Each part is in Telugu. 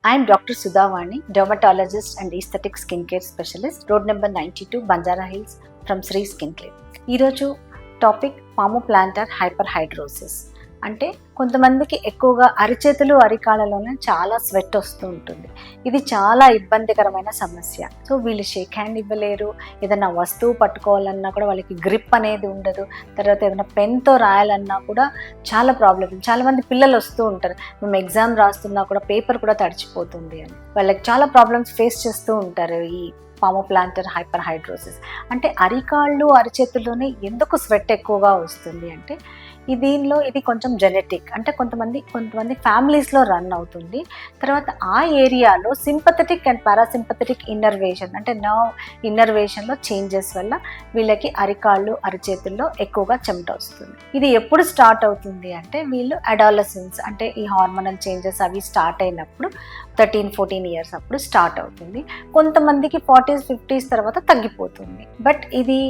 I am Dr. Sudhavani, dermatologist and aesthetic skincare specialist, road number 92, Banjara Hills, from Sri Skin Clinic. ఈరోజు టాపిక్ పామోప్లాంటర్ హైపర్హైడ్రోసిస్. అంటే కొంతమందికి ఎక్కువగా అరిచేతులు అరికాళ్ళలోనే చాలా స్వెట్ వస్తూ ఉంటుంది. ఇది చాలా ఇబ్బందికరమైన సమస్య. సో వీళ్ళు షేక్ హ్యాండ్ ఇవ్వలేరు, ఏదైనా వస్తువు పట్టుకోవాలన్నా కూడా వాళ్ళకి గ్రిప్ అనేది ఉండదు. తర్వాత ఏదైనా పెన్తో రాయాలన్నా కూడా చాలా ప్రాబ్లమ్. చాలామంది పిల్లలు వస్తూ ఉంటారు, మేము ఎగ్జామ్ రాస్తున్నా కూడా పేపర్ కూడా తడిచిపోతుంది అని. వాళ్ళకి చాలా ప్రాబ్లమ్స్ ఫేస్ చేస్తూ ఉంటారు ఈ పామోప్లాంటర్ హైపర్హైడ్రోసిస్. అంటే అరికాళ్ళు అరిచేతుల్లోనే ఎందుకు స్వెట్ ఎక్కువగా వస్తుంది అంటే దీనిలో ఇది కొంచెం జెనెటిక్. అంటే కొంతమంది ఫ్యామిలీస్లో రన్ అవుతుంది. తర్వాత ఆ ఏరియాలో సింపథెటిక్ అండ్ పారాసింపథెటిక్ ఇన్నర్వేషన్ అంటే నర్వ్ ఇన్నర్వేషన్లో చేంజెస్ వల్ల వీళ్ళకి అరికాళ్ళు అరిచేతుల్లో ఎక్కువగా చెమట వస్తుంది. ఇది ఎప్పుడు స్టార్ట్ అవుతుంది అంటే వీళ్ళు అడాలసెన్స్ అంటే ఈ హార్మోనల్ చేంజెస్ అవి స్టార్ట్ అయినప్పుడు 13-14 ఇయర్స్ అప్పుడు స్టార్ట్ అవుతుంది. కొంతమందికి 40s 50s తర్వాత తగ్గిపోతుంది. బట్ ఇది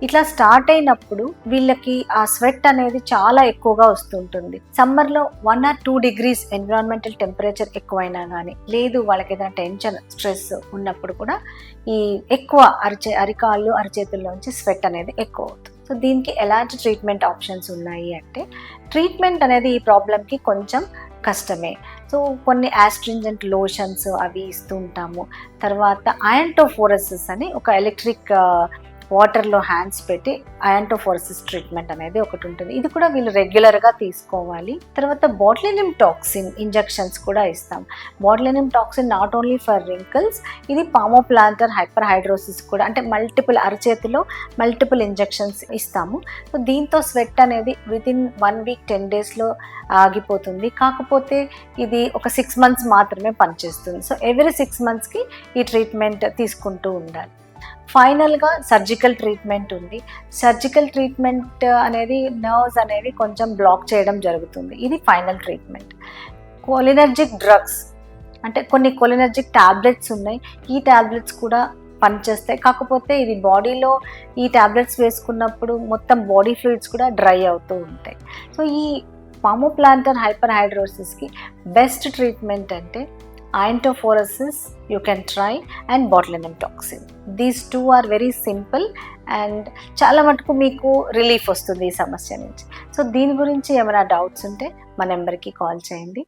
ఇట్లా స్టార్ట్ అయినప్పుడు వీళ్ళకి ఆ స్వెట్ అనేది చాలా ఎక్కువగా వస్తుంటుంది. సమ్మర్లో 1 or 2 degrees ఎన్విరాన్మెంటల్ టెంపరేచర్ ఎక్కువైనా కానీ, లేదు వాళ్ళకి ఏదైనా టెన్షన్ స్ట్రెస్ ఉన్నప్పుడు కూడా ఈ ఎక్కువ అరికాళ్ళు అరిచేతుల్లోంచి స్వెట్ అనేది ఎక్కువ అవుతుంది. సో దీనికి ఎలాంటి ట్రీట్మెంట్ ఆప్షన్స్ ఉన్నాయి అంటే, ట్రీట్మెంట్ అనేది ఈ ప్రాబ్లంకి కొంచెం కష్టమే. సో కొన్ని యాస్ట్రింజెంట్ లోషన్స్ అవి ఇస్తూ ఉంటాము. తర్వాత అయాంటోఫోరసిస్ అని ఒక ఎలక్ట్రిక్ వాటర్లో హ్యాండ్స్ పెట్టి అయాంటోఫోరసిస్ ట్రీట్మెంట్ అనేది ఒకటి ఉంటుంది. ఇది కూడా వీళ్ళు రెగ్యులర్గా తీసుకోవాలి. తర్వాత బాట్యులినం టాక్సిన్ ఇంజెక్షన్స్ కూడా ఇస్తాం. Botulinum toxin not only for wrinkles, ఇది పామోప్లాంటర్ హైపర్హైడ్రోసిస్ కూడా. అంటే అరచేతిలో మల్టిపుల్ ఇంజెక్షన్స్ ఇస్తాము. సో దీంతో స్వెట్ అనేది వితిన్ 1 week 10 daysలో ఆగిపోతుంది. కాకపోతే ఇది ఒక 6 months మాత్రమే పనిచేస్తుంది. సో ఎవ్రీ 6 monthsకి ఈ ట్రీట్మెంట్ తీసుకుంటూ ఉండాలి. ఫైనల్గా సర్జికల్ ట్రీట్మెంట్ ఉంది. సర్జికల్ ట్రీట్మెంట్ అనేది నర్వ్స్ అనేవి కొంచెం బ్లాక్ చేయడం జరుగుతుంది. ఇది ఫైనల్ ట్రీట్మెంట్. కోలినర్జిక్ డ్రగ్స్ అంటే కొన్ని కోలినర్జిక్ ట్యాబ్లెట్స్ ఉన్నాయి. ఈ ట్యాబ్లెట్స్ కూడా పనిచేస్తాయి. కాకపోతే ఇది బాడీలో ఈ ట్యాబ్లెట్స్ వేసుకున్నప్పుడు మొత్తం బాడీ ఫ్లూయిడ్స్ కూడా డ్రై అవుతూ ఉంటాయి. సో ఈ పామోప్లాంటర్ హైపర్హైడ్రోసిస్కి బెస్ట్ ట్రీట్మెంట్ అంటే అయాంటోఫోరసిస్ you can try and botulinum toxin. These two are very simple and చాలా మటుకు మీకు రిలీఫ్ వస్తుంది ఈ సమస్య నుంచి. సో దీని గురించి ఏమైనా డౌట్స్ ఉంటే మా నెంబర్కి కాల్ చేయండి.